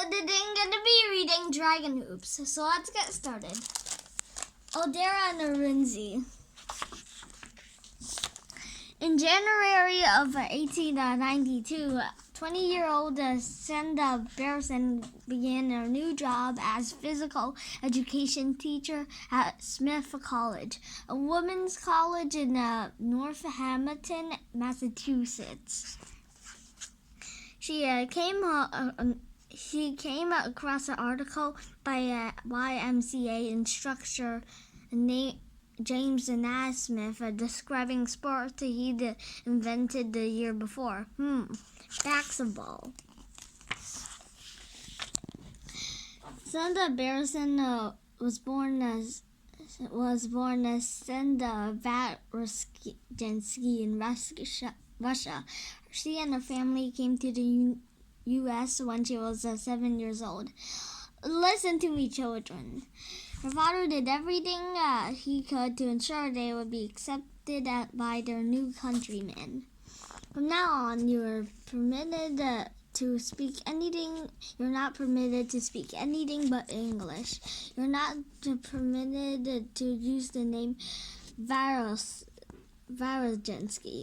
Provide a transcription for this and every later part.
today I'm going to be reading Dragon Hoops. So let's get started. Odera Narinzi. In January of 1892, 20-year-old Senda Bearson began a new job as physical education teacher at Smith College, a women's college in Northampton, Massachusetts. She came across an article by a YMCA instructor named James Naismith describing sports he'd invented the year before. Basketball. Senda Bearson was born as Senda Vatrushinsky in Russia. She and her family came to the U.S. when she was 7 years old. Listen to me, children. Her father did everything he could to ensure they would be accepted by their new countrymen. From now on, you are permitted to speak anything. You're not permitted to speak anything but English. You're not permitted to use the name Vatrushinsky.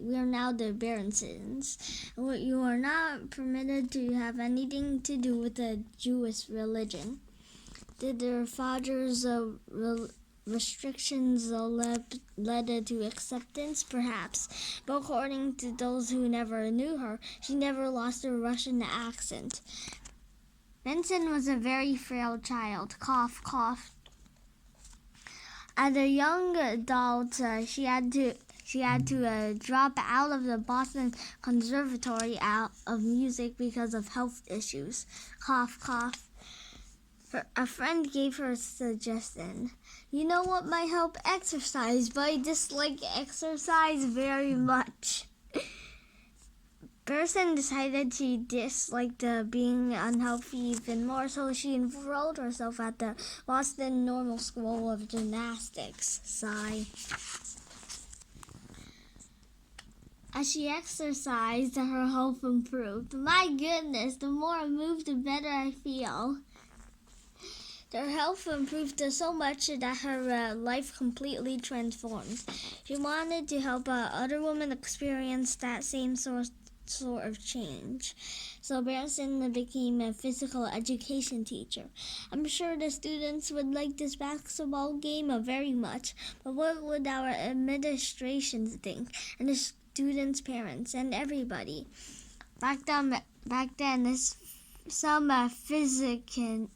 We are now the Bearsons. You are not permitted to have anything to do with the Jewish religion. Did their father's restrictions led to acceptance? Perhaps. But according to those who never knew her, she never lost her Russian accent. Benson was a very frail child. Cough, cough. As a young adult, she had to drop out of the Boston Conservatory of Music because of health issues. Cough, cough. A friend gave her a suggestion. You know what might help? Exercise, but I dislike exercise very much. Bearson decided she disliked being unhealthy even more, so she enrolled herself at the Boston Normal School of Gymnastics. Sigh. As she exercised, her health improved. My goodness, the more I move, the better I feel. Her health improved so much that her life completely transformed. She wanted to help other women experience that same sort of change. So Bearson became a physical education teacher. I'm sure the students would like this basketball game very much, but what would our administration think, and the students' parents, and everybody? Back then, some physicians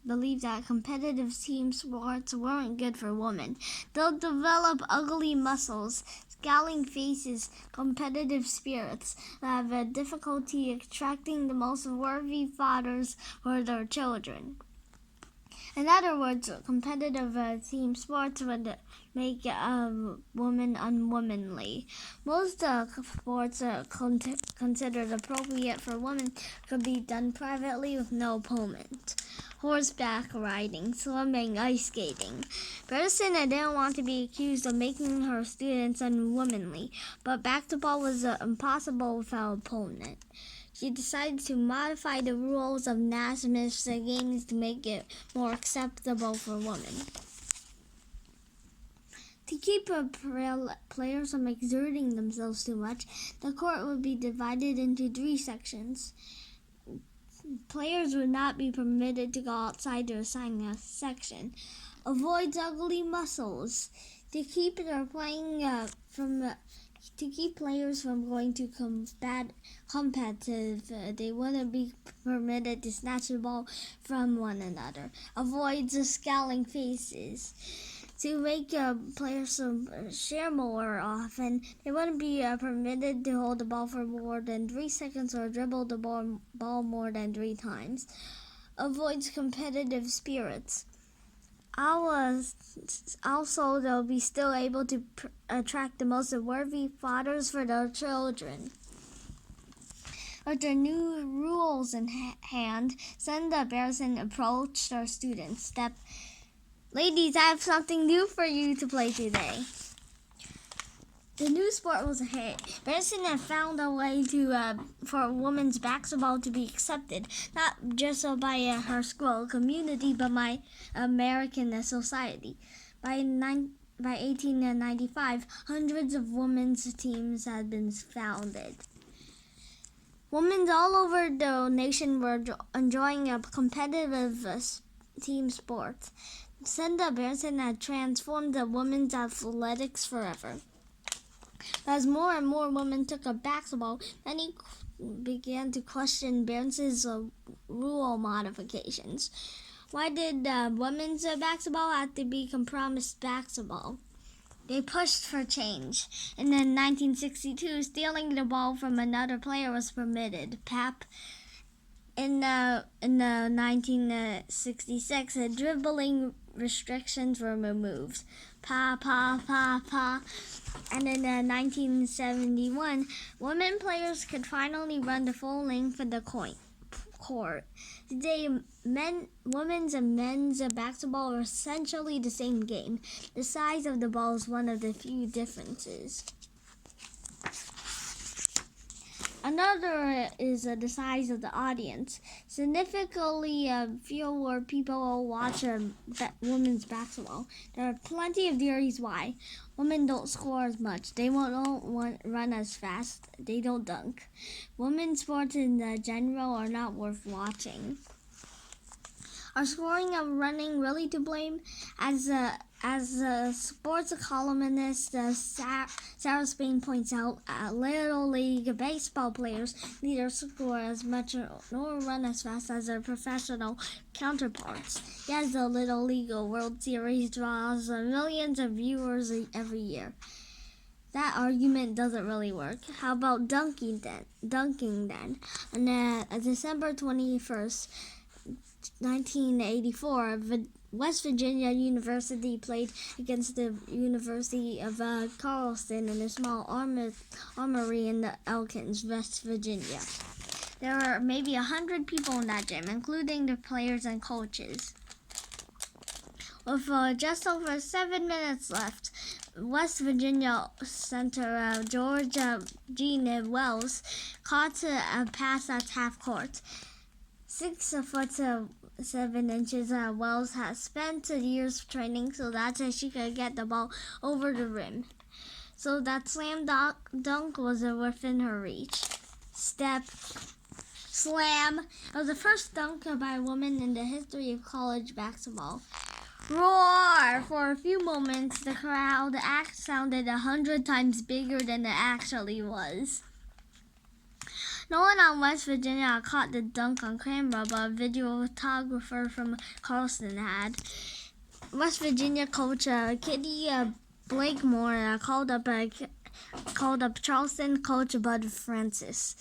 believed that competitive team sports weren't good for women. They'll develop ugly muscles, scowling faces, competitive spirits, have difficulty attracting the most worthy fathers for their children. In other words, competitive team sports would make a woman unwomanly. Most sports considered appropriate for women could be done privately with no opponent. Horseback riding, swimming, ice skating. Bearson didn't want to be accused of making her students unwomanly, but basketball was impossible without an opponent. She decided to modify the rules of Naismith's games to make it more acceptable for women. To keep players from exerting themselves too much, the court would be divided into 3 sections. Players would not be permitted to go outside their assigned section. Avoid ugly muscles. To keep players from going to competitive, they wouldn't be permitted to snatch the ball from one another. Avoid the scowling faces. To make players share more often, they wouldn't be permitted to hold the ball for more than 3 seconds or dribble the ball more than 3 times. Avoids competitive spirits. Also, they'll be still able to attract the most worthy fathers for their children. With their new rules in hand, Senda Bearson approached her students. Ladies, I have something new for you to play today. The new sport was a hit. Benson had found a way for women's basketball to be accepted, not just by her school community, but by American society. By 1895, hundreds of women's teams had been founded. Women all over the nation were enjoying a competitive team sport. Senda Benson had transformed the women's athletics forever. As more and more women took up basketball, many began to question Benson's rule modifications. Why did women's basketball have to be compromised basketball? They pushed for change. In 1962, stealing the ball from another player was permitted. In 1966, dribbling restrictions were removed. And in 1971, women players could finally run the full length of the court. Today, women's and men's basketball are essentially the same game. The size of the ball is one of the few differences. Another is the size of the audience. Significantly fewer people watch women's basketball. There are plenty of theories why. Women don't score as much. They don't run as fast. They don't dunk. Women's sports in general are not worth watching. Are scoring and running really to blame? As a sports columnist Sarah Spain points out, Little League baseball players neither score as much nor run as fast as their professional counterparts. Yes, the Little League World Series draws millions of viewers every year. That argument doesn't really work. How about dunking then? On December 21st, 1984, West Virginia University played against the University of Charleston in a small armory in the Elkins, West Virginia. There were maybe 100 people in that gym, including the players and coaches. With just over 7 minutes left, West Virginia center George Gene Wells caught a pass at half court. 6'7" Wells has spent years training so that she could get the ball over the rim. So that slam dunk was within her reach. Step, slam. It was the first dunk by a woman in the history of college basketball. Roar! For a few moments, the crowd sounded 100 times bigger than it actually was. No one on West Virginia caught the dunk on camera, but a videographer from Charleston had. West Virginia coach Kitty Blakemore called up Charleston coach Bud Francis.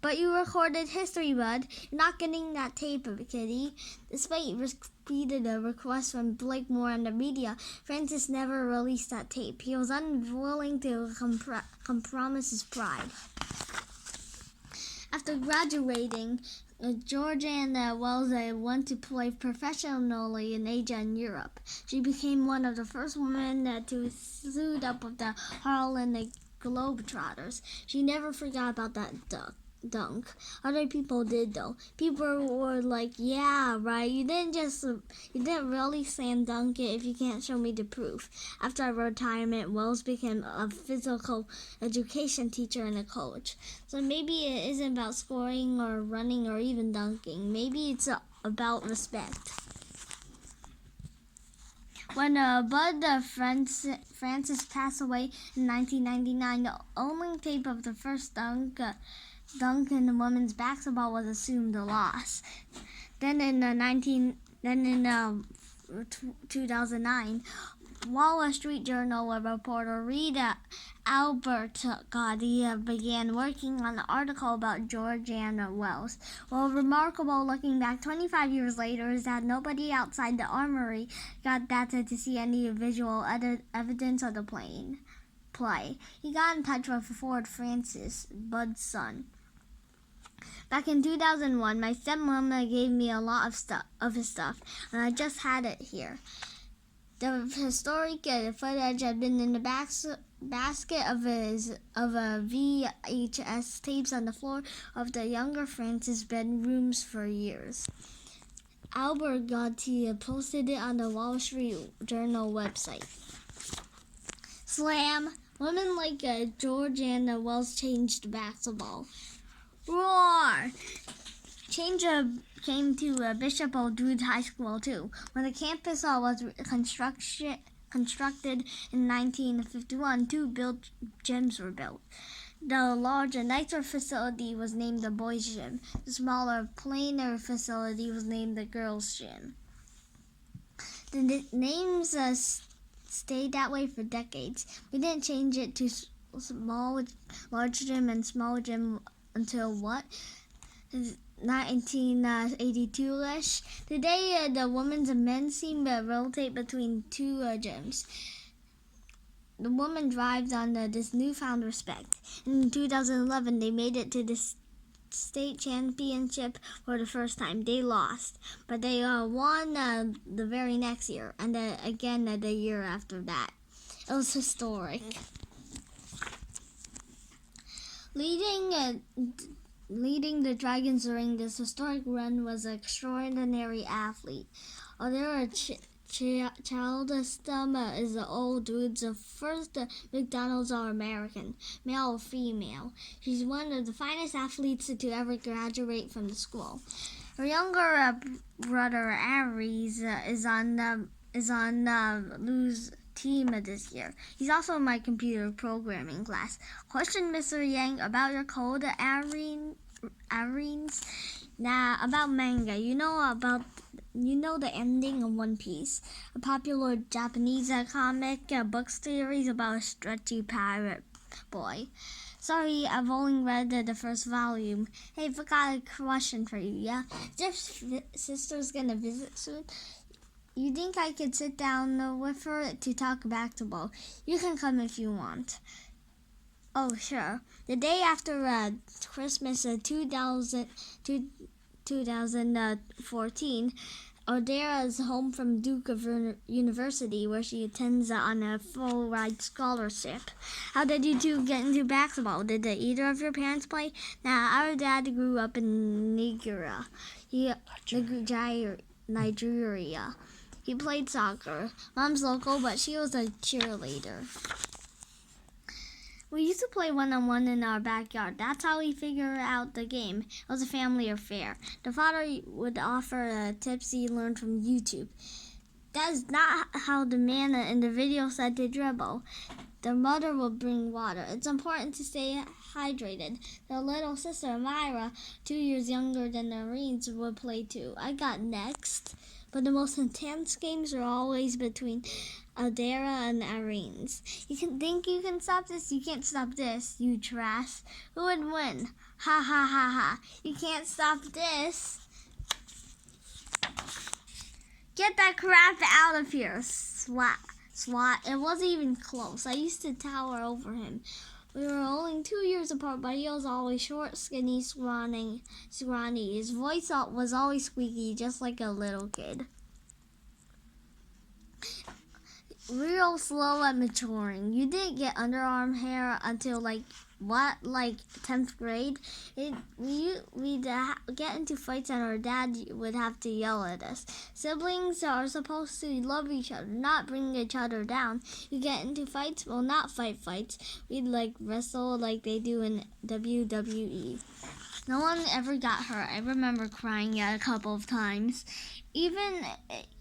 But you recorded history, Bud. You're not getting that tape, Kitty. Despite repeated requests from Blakemore and the media, Francis never released that tape. He was unwilling to compromise his pride. After graduating, George and Wells went to play professionally in Asia and Europe. She became one of the first women to suit up with the Harlem Globetrotters. She never forgot about that dunk. Other people did though. People were like, "Yeah, right. You didn't really slam dunk it if you can't show me the proof." After retirement, Wells became a physical education teacher and a coach. So maybe it isn't about scoring or running or even dunking. Maybe it's about respect. When Bud Francis passed away in 1999, the only tape of the first dunk in the women's basketball was assumed a loss. Then in 2009, Wall Street Journal reporter Rita Albert Gotti began working on an article about Georgiana Wells. Well, remarkable looking back 25 years later is that nobody outside the armory got data to see any visual evidence of the play. He got in touch with Ford Francis, Bud's son. Back in 2001, my stepmom gave me a lot of his stuff, and I just had it here. The historic footage had been in the basket of VHS tapes on the floor of the younger Francis' bedrooms for years. Albert Gotti posted it on the Wall Street Journal website. Slam! Women like George and Wells changed basketball. Roar! Change came to Bishop O'Dowd High School too. When the campus was constructed in 1951, 2 gyms were built. The larger, nicer facility was named the boys' gym. The smaller, plainer facility was named the girls' gym. The names stayed that way for decades. We didn't change it to large gym and small gym until 1982-ish. Today, the women's and men's team rotate between 2 gyms. The women thrived on this newfound respect. In 2011, they made it to the state championship for the first time. They lost, but they won the very next year, and again the year after that. It was historic. Leading the Dragons during this historic run was an extraordinary athlete. Although Childestham is the old dude's first McDonald's All-American, male or female. She's one of the finest athletes to ever graduate from the school. Her younger brother Aries is on Lou's team this year. He's also in my computer programming class. Question, Mr. Yang, about your code, Aries? Now, about manga, you know the ending of One Piece, a popular Japanese comic book series about a stretchy pirate boy. Sorry, I've only read the first volume. Hey, forgot a question for you, yeah? Is your sister's gonna visit soon? You think I could sit down with her to talk basketball? You can come if you want. Oh, sure. The day after Christmas 2014, Odera is home from Duke of University, where she attends on a full-ride scholarship. How did you two get into basketball? Did either of your parents play? Our dad grew up in Nigeria. He played soccer. Mom's local, but she was a cheerleader. We used to play one-on-one in our backyard. That's how we figured out the game. It was a family affair. The father would offer tips he learned from YouTube. That is not how the man in the video said to dribble. The mother would bring water. It's important to stay hydrated. The little sister, Myra, 2 years younger than the Marines, would play too. I got next. But the most intense games are always between Aldera and Arenes. You can stop this? You can't stop this, you trash. Who would win? Ha ha ha ha. You can't stop this. Get that crap out of here, swat. It wasn't even close. I used to tower over him. We were only 2 years apart, but he was always short, skinny, scrawny. His voice was always squeaky, just like a little kid. Real slow at maturing. You didn't get underarm hair until 10th grade. We'd get into fights and our dad would have to yell at us. Siblings are supposed to love each other, not bring each other down. You get into fights, well, not fights. We'd wrestle like they do in WWE. No one ever got hurt. I remember crying a couple of times. Even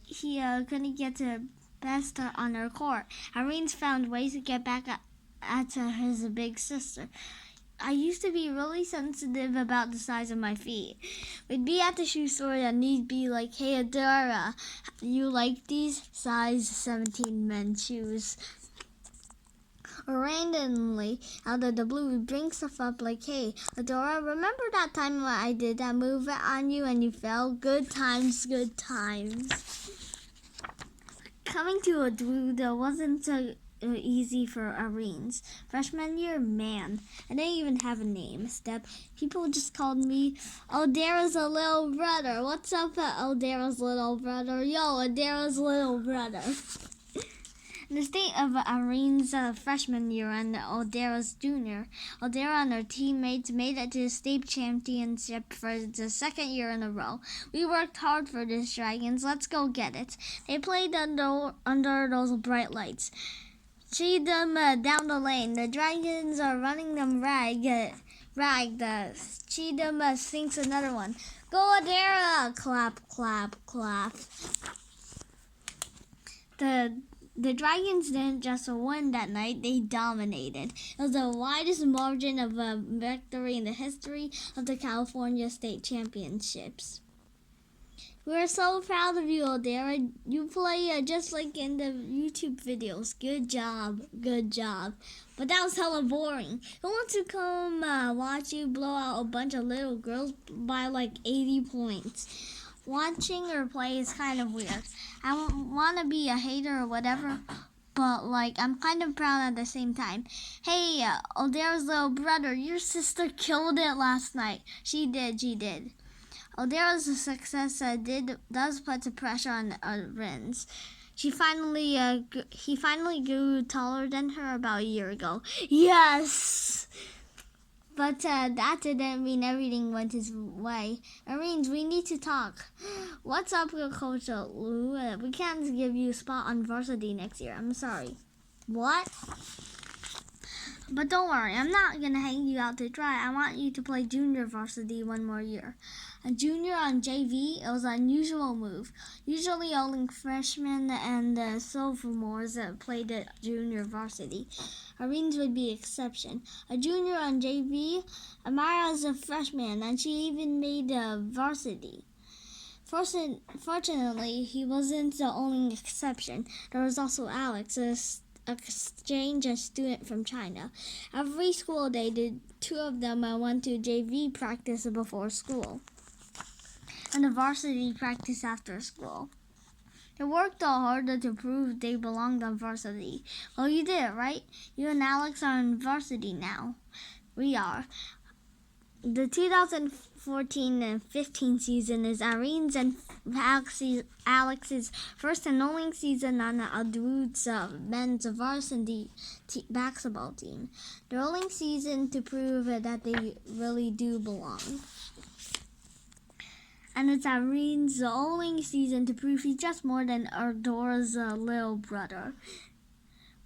he couldn't get to best on our court. Irene found ways to get back at his big sister. I used to be really sensitive about the size of my feet. We'd be at the shoe store and he'd be like, "Hey Adora, you like these size 17 men's shoes?" Or randomly, out of the blue, we'd bring stuff up like, "Hey Adora, remember that time when I did that move on you and you fell? Good times, good times." Coming to a dude wasn't so easy for Arenes. Freshman year, man, I didn't even have a name, Step. People just called me Odera's a little brother. What's up, Odera's little brother? Yo, Odera's little brother. In the state of Irene's freshman year and Aldera's junior, Aldera and her teammates made it to the state championship for the second year in a row. We worked hard for this, Dragons. Let's go get it. They played under those bright lights. See them down the lane. The Dragons are running them ragged. Cheatham sinks another one. Go Aldera! Clap, clap, clap. The Dragons didn't just win that night, they dominated. It was the widest margin of victory in the history of the California State Championships. We're so proud of you, Aldera. You play just like in the YouTube videos. Good job, good job. But that was hella boring. Who wants to come watch you blow out a bunch of little girls by like 80 points? Watching her play is kind of weird. I don't want to be a hater or whatever, but like I'm kind of proud at the same time. Hey, Aldera's little brother, your sister killed it last night. She did. Aldera's success does put the pressure on Rins. He finally grew taller than her about a year ago. Yes! But that didn't mean everything went his way. Arrange, we need to talk. What's up, Coach Lou? We can't give you a spot on varsity next year. I'm sorry. What? But don't worry, I'm not going to hang you out to dry. I want you to play junior varsity one more year. A junior on JV, it was an unusual move. Usually only freshmen and sophomores played at junior varsity. Arene's would be exception. A junior on JV, Amara is a freshman, and she even made varsity. Fortunately, he wasn't the only exception. There was also Alex, an exchange student from China. Every school day, the two of them went to JV practice before school and the varsity practice after school. They worked all harder to prove they belonged on varsity. Well, you did it, right? You and Alex are in varsity now. We are. The 2014-15 season is Irene's and Alex's first and only season on Adwood's men's varsity basketball team. Their only season to prove that they really do belong. And it's Irene's only season to prove he's just more than Ardora's little brother.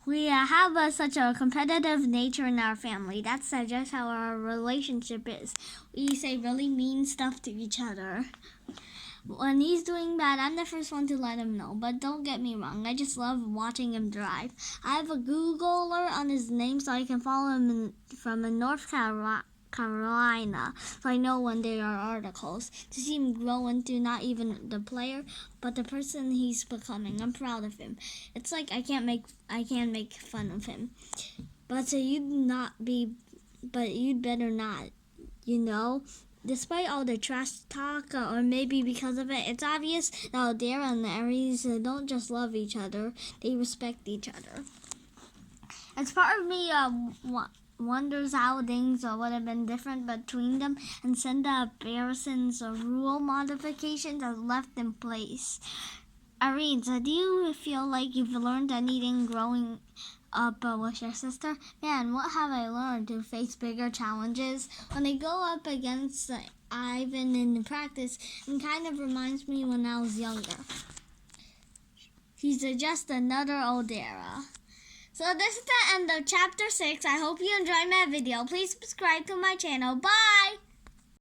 We have such a competitive nature in our family. That's just how our relationship is. We say really mean stuff to each other. When he's doing bad, I'm the first one to let him know. But don't get me wrong, I just love watching him drive. I have a Google alert on his name so I can follow him from North Carolina, so I know when there are articles. To see him grow into not even the player, but the person he's becoming. I'm proud of him. It's like I can't make fun of him. But you'd better not, you know? Despite all the trash talk, or maybe because of it, it's obvious that Aldera and Aries don't just love each other, they respect each other. As part of me wonders how things would have been different between them, and Cinda Barrison's rule modifications are left in place. Aries, do you feel like you've learned anything growing up with your sister? Man, what have I learned? To face bigger challenges. When I go up against Ivan in practice, it kind of reminds me when I was younger. He's just another Aldera. So this is the end of chapter 6. I hope you enjoyed my video. Please subscribe to my channel. Bye!